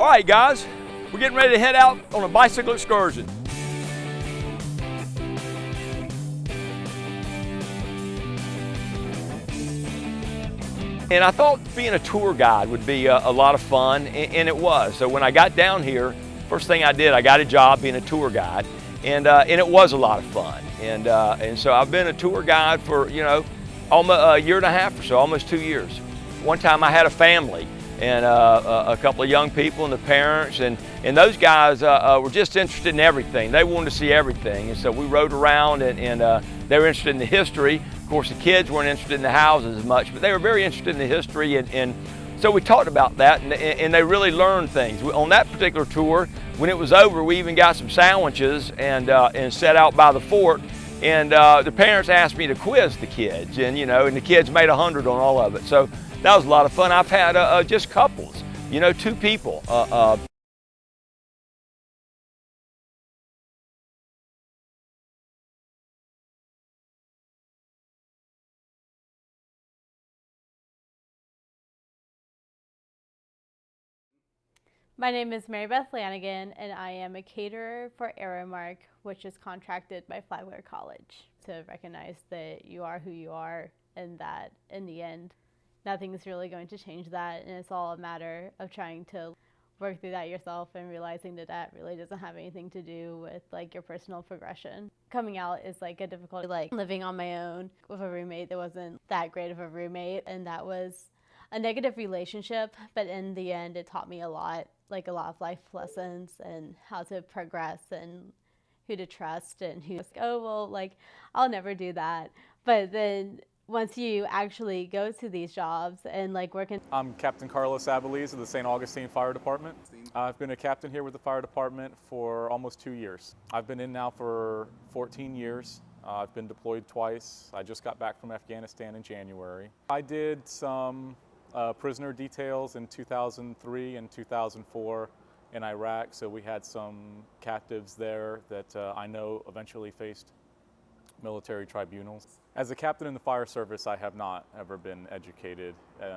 All right, guys, we're getting ready to head out on a bicycle excursion. And I thought being a tour guide would be a lot of fun, and it was. So when I got down here, first thing I did, I got a job being a tour guide, and it was a lot of fun. And so I've been a tour guide for, almost a year and a half or so, almost 2 years. One time I had a family and a couple of young people and the parents, and those guys were just interested in everything. They wanted to see everything, and so we rode around, and they were interested in the history. Of course, the kids weren't interested in the houses as much, but they were very interested in the history, and so we talked about that, and they really learned things. On that particular tour, when it was over, we even got some sandwiches and set out by the fort, and the parents asked me to quiz the kids, and the kids made 100 on all of it. So that was a lot of fun. I've had just couples, 2 people. My name is Mary Beth Lanigan, and I am a caterer for Aramark, which is contracted by Flagler College to recognize that you are who you are, and that in the end, nothing's really going to change that, and it's all a matter of trying to work through that yourself and realizing that that really doesn't have anything to do with your personal progression. Coming out is a difficult, living on my own with a roommate that wasn't that great of a roommate, and that was a negative relationship, but in the end it taught me a lot of life lessons and how to progress and who to trust and I'll never do that. But then once you actually go to these jobs and work in. I'm Captain Carlos Abalese of the St. Augustine Fire Department. I've been a captain here with the fire department for almost 2 years. I've been in now for 14 years. I've been deployed twice. I just got back from Afghanistan in January. I did some prisoner details in 2003 and 2004 in Iraq, so we had some captives there that I know eventually faced military tribunals. As a captain in the fire service, I have not ever been educated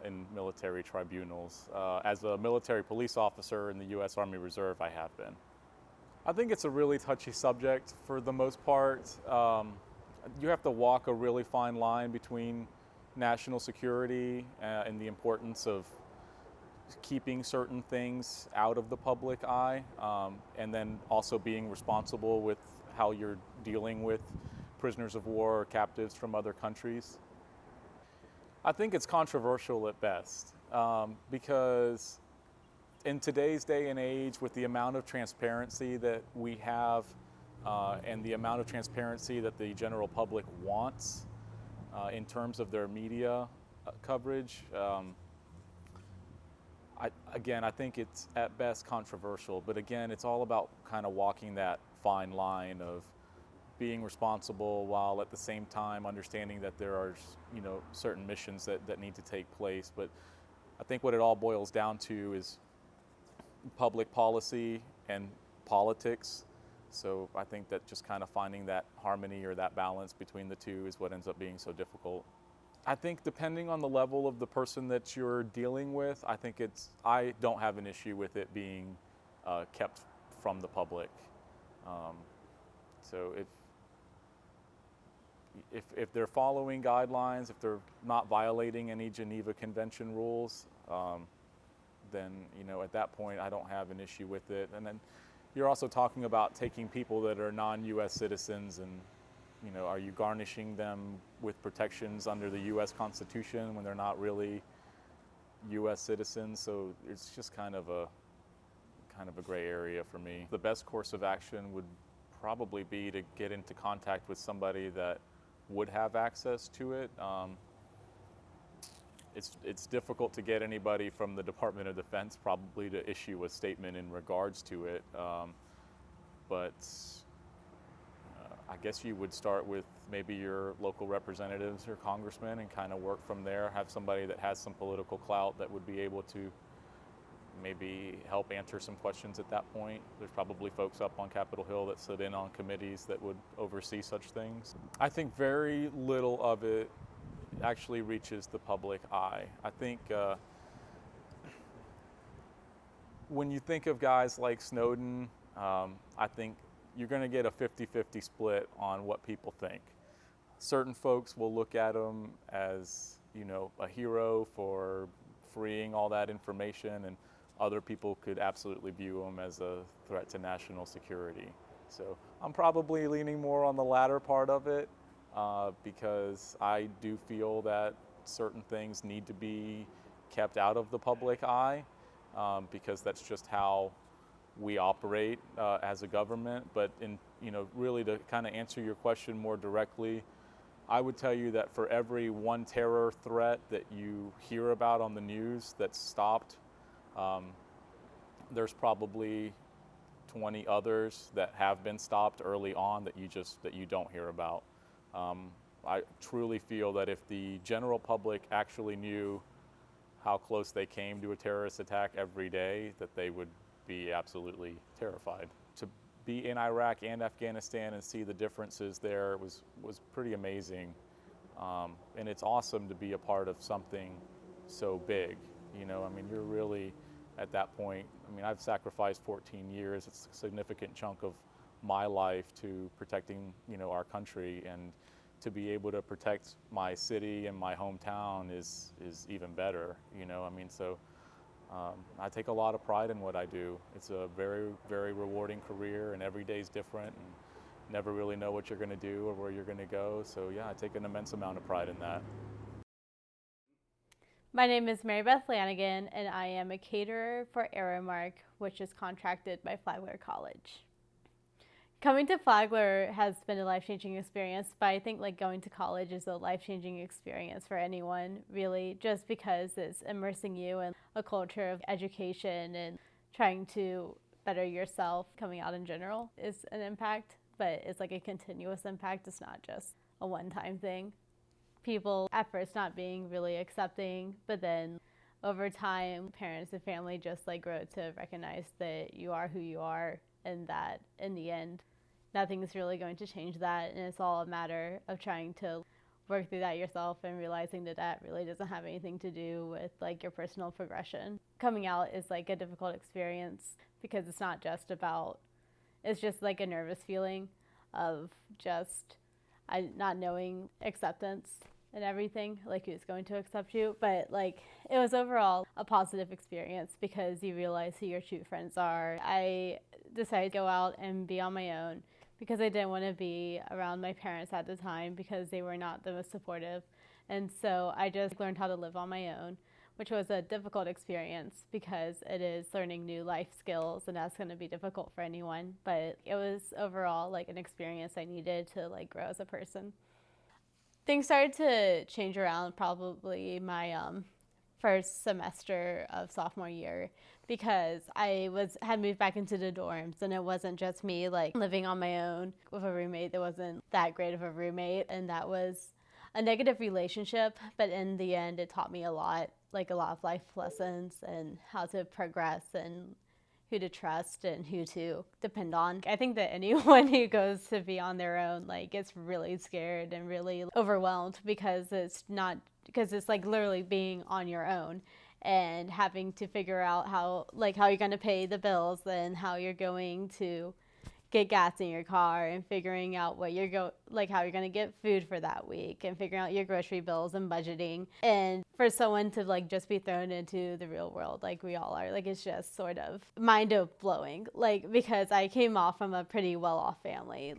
in military tribunals. As a military police officer in the U.S. Army Reserve, I have been. I think it's a really touchy subject for the most part. You have to walk a really fine line between national security and the importance of keeping certain things out of the public eye, and then also being responsible with how you're dealing with prisoners of war or captives from other countries. I think it's controversial at best, because in today's day and age, with the amount of transparency that we have and the amount of transparency that the general public wants in terms of their media coverage, I think it's at best controversial, but again, it's all about kind of walking that fine line of being responsible while at the same time understanding that there are, certain missions that need to take place. But I think what it all boils down to is public policy and politics. So I think that just kind of finding that harmony or that balance between the two is what ends up being so difficult. I think depending on the level of the person that you're dealing with, I don't have an issue with it being kept from the public. So if they're following guidelines, if they're not violating any Geneva Convention rules, then at that point I don't have an issue with it. And then you're also talking about taking people that are non-U.S. citizens and are you garnishing them with protections under the U.S. Constitution when they're not really U.S. citizens? So it's just kind of a gray area for me. The best course of action would probably be to get into contact with somebody that would have access to it. It's difficult to get anybody from the Department of Defense probably to issue a statement in regards to it, but I guess you would start with maybe your local representatives or congressmen and kind of work from there, have somebody that has some political clout that would be able to maybe help answer some questions at that point. There's probably folks up on Capitol Hill that sit in on committees that would oversee such things. I think very little of it actually reaches the public eye. I think When you think of guys like Snowden, I think you're going to get a 50-50 split on what people think. Certain folks will look at him as, a hero for freeing all that information, and other people could absolutely view him as a threat to national security. So I'm probably leaning more on the latter part of it, because I do feel that certain things need to be kept out of the public eye, because that's just how we operate as a government. But really to kind of answer your question more directly, I would tell you that for every one terror threat that you hear about on the news that's stopped, there's probably 20 others that have been stopped early on that you don't hear about. I truly feel that if the general public actually knew how close they came to a terrorist attack every day, that they would be absolutely terrified. To be in Iraq and Afghanistan and see the differences there was pretty amazing. And it's awesome to be a part of something so big. You're really at that point. I've sacrificed 14 years. It's a significant chunk of my life to protecting, our country, and to be able to protect my city and my hometown is even better. So I take a lot of pride in what I do. It's a very, very rewarding career, and every day is different, and never really know what you're going to do or where you're going to go. So yeah, I take an immense amount of pride in that. My name is Mary Beth Lanigan, and I am a caterer for Aramark, which is contracted by Flagler College. Coming to Flagler has been a life-changing experience, but I think going to college is a life-changing experience for anyone, really, just because it's immersing you in a culture of education and trying to better yourself. Coming out in general is an impact, but it's a continuous impact. It's not just a one-time thing. People at first not being really accepting, but then over time, parents and family just grow to recognize that you are who you are, and that in the end, nothing's really going to change that, and it's all a matter of trying to work through that yourself and realizing that that really doesn't have anything to do with your personal progression. Coming out is a difficult experience because it's not just about, it's just a nervous feeling of just not knowing acceptance and everything, who's going to accept you. But it was overall a positive experience because you realize who your true friends are. I decided to go out and be on my own because I didn't want to be around my parents at the time because they were not the most supportive. And so I just learned how to live on my own, which was a difficult experience because it is learning new life skills, and that's going to be difficult for anyone. But it was overall an experience I needed to grow as a person. Things started to change around probably my first semester of sophomore year because I had moved back into the dorms, and it wasn't just me living on my own with a roommate that wasn't that great of a roommate, and that was a negative relationship, but in the end it taught me a lot of life lessons and how to progress and who to trust and who to depend on. I think that anyone who goes to be on their own gets really scared and really overwhelmed because it's literally being on your own and having to figure out how you're going to pay the bills and how you're going to get gas in your car and figuring out what how you're going to get food for that week and figuring out your grocery bills and budgeting. And for someone to just be thrown into the real world like we all are, it's just sort of mind-blowing, because I came off from a pretty well-off family,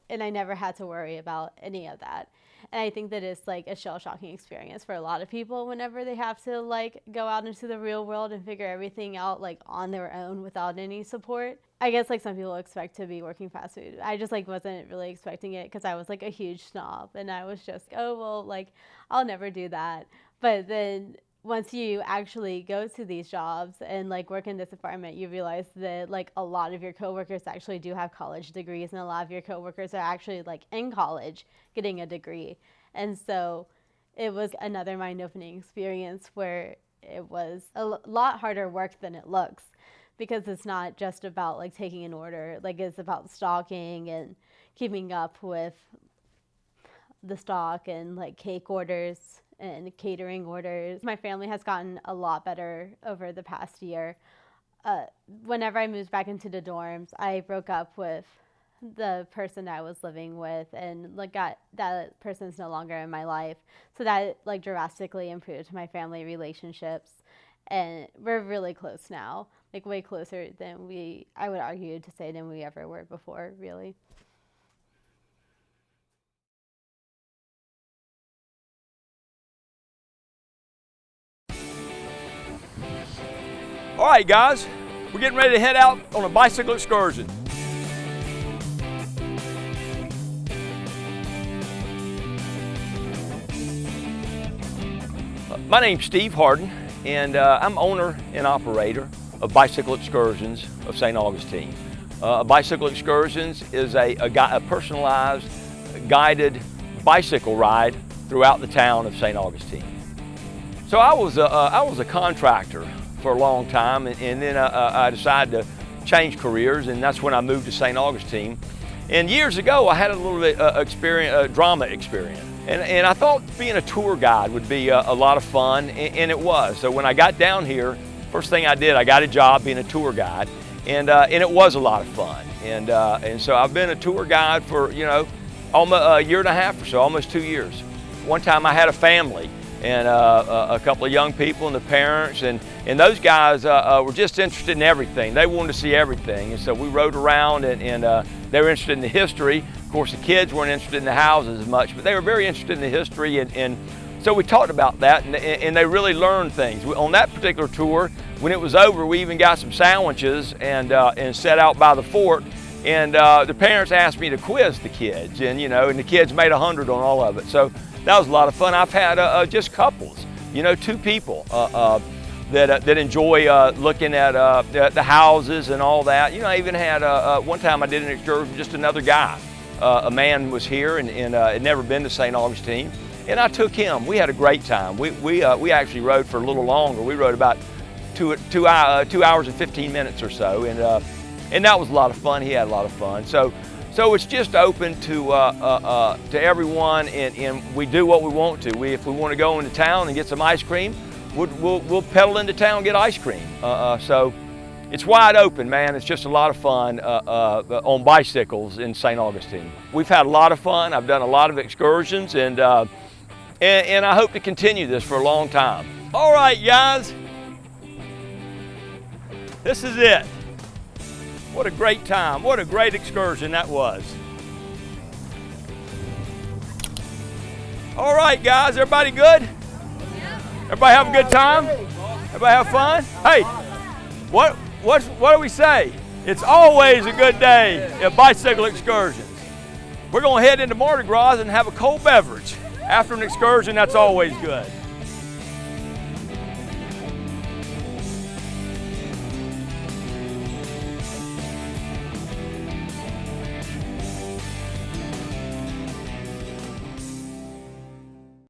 and I never had to worry about any of that. And I think that it's a shell-shocking experience for a lot of people whenever they have to go out into the real world and figure everything out on their own without any support. I guess some people expect to be working fast food. I just wasn't really expecting it because I was a huge snob, and I was just, oh well, I'll never do that. But then once you actually go to these jobs and work in this environment, you realize that a lot of your coworkers actually do have college degrees, and a lot of your coworkers are actually in college getting a degree. And so it was another mind-opening experience where it was a lot harder work than it looks, because it's not just about taking an order. It's about stocking and keeping up with the stock and cake orders and catering orders. My family has gotten a lot better over the past year. Whenever I moved back into the dorms, I broke up with the person I was living with, and like that person's no longer in my life. So that like drastically improved my family relationships, and we're really close now, like way closer than I would argue to say, than we ever were before, really. All right, guys, we're getting ready to head out on a bicycle excursion. My name's Steve Harden, and I'm owner and operator of Bicycle Excursions of St. Augustine. Bicycle Excursions is a personalized, guided bicycle ride throughout the town of St. Augustine. So I was a contractor for a long time, and then I decided to change careers, and that's when I moved to St. Augustine. And years ago, I had a little bit drama experience. And I thought being a tour guide would be a lot of fun, and it was. So when I got down here, first thing I did, I got a job being a tour guide, and it was a lot of fun. And so I've been a tour guide for, almost a year and a half or so, almost 2 years. One time I had a family, and a couple of young people and the parents, and those guys were just interested in everything. They wanted to see everything, and so we rode around, and they were interested in the history. Of course, the kids weren't interested in the houses as much, but they were very interested in the history, and so we talked about that, and they really learned things. On that particular tour, when it was over, we even got some sandwiches and set out by the fort, and the parents asked me to quiz the kids, and the kids made 100 on all of it. So that was a lot of fun. I've had just couples, 2 people that enjoy looking at the houses and all that. I even had one time I did an excursion, just another guy. A man was here and had never been to St. Augustine, and I took him. We had a great time. We actually rode for a little longer. We rode about 2 hours and 15 minutes or so, and that was a lot of fun. He had a lot of fun. So it's just open to everyone, and we do what we want to. If we want to go into town and get some ice cream, we'll pedal into town and get ice cream. So it's wide open, man. It's just a lot of fun on bicycles in St. Augustine. We've had a lot of fun. I've done a lot of excursions, and I hope to continue this for a long time. All right, guys, this is it. What a great time. What a great excursion that was. All right, guys, everybody good? Everybody have a good time? Everybody have fun? Hey, what do we say? It's always a good day at Bicycle Excursions. We're going to head into Mardi Gras and have a cold beverage. After an excursion, that's always good.